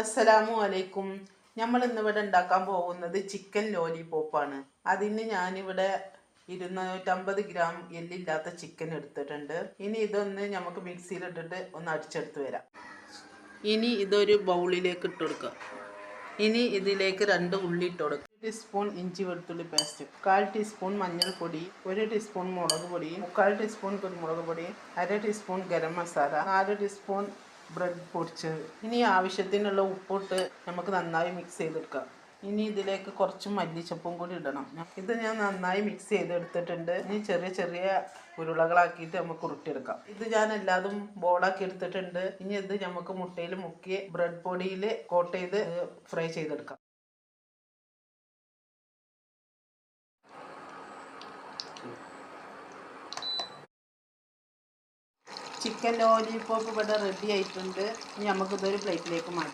അസ്സലാമു അലൈക്കും. നമ്മൾ ഇന്നിവിടെ ഉണ്ടാക്കാൻ പോകുന്നത് ചിക്കൻ ലോലിപോപ്പാണ്. അതിന് ഞാനിവിടെ 250 ഗ്രാം എല്ലില്ലാത്ത ചിക്കൻ എടുത്തിട്ടുണ്ട്. ഇനി ഇതൊന്ന് നമുക്ക് മിക്സിയിലിട്ടിട്ട് ഒന്ന് അടിച്ചെടുത്ത് വരാം. ഇനി ഇതൊരു ബൗളിലേക്ക് ഇട്ട് കൊടുക്കുക. ഇനി ഇതിലേക്ക് 2 ഉള്ളി ഇട്ട് കൊടുക്കുക. 1 ടീസ്പൂൺ ഇഞ്ചി വെളുത്തുള്ളി പേസ്റ്റ്, 1/4 ടീസ്പൂൺ മഞ്ഞൾപ്പൊടി, 1 ടീസ്പൂൺ മുളക് പൊടി, 3/4 ടീസ്പൂൺ കുരുമുളക് പൊടി, 1/2 teaspoon garam masala, 4 teaspoon bread പൊടിച്ചത്. ഇനി ആവശ്യത്തിനുള്ള ഉപ്പിട്ട് നമുക്ക് നന്നായി മിക്സ് ചെയ്തെടുക്കാം. ഇനി ഇതിലേക്ക് കുറച്ച് മല്ലിച്ചപ്പും കൂടി ഇടണം. ഇത് ഞാൻ നന്നായി മിക്സ് ചെയ്തെടുത്തിട്ടുണ്ട്. ഇനി ചെറിയ ചെറിയ ഉരുളകളാക്കിയിട്ട് നമുക്ക് ഉരുട്ടിയെടുക്കാം. ഇത് ഞാൻ എല്ലാതും ബോളാക്കി എടുത്തിട്ടുണ്ട്. ഇനി ഇത് നമുക്ക് മുട്ടയിൽ മുക്കി ബ്രെഡ് പൊടിയിൽ കോട്ട് ചെയ്ത് ഫ്രൈ ചെയ്തെടുക്കാം. ചിക്കൻ ലോലിപോപ്പ് ഇവിടെ റെഡി ആയിട്ടുണ്ട്. ഇനി നമുക്കിതൊരു പ്ലേറ്റിലേക്ക് മാറ്റാം.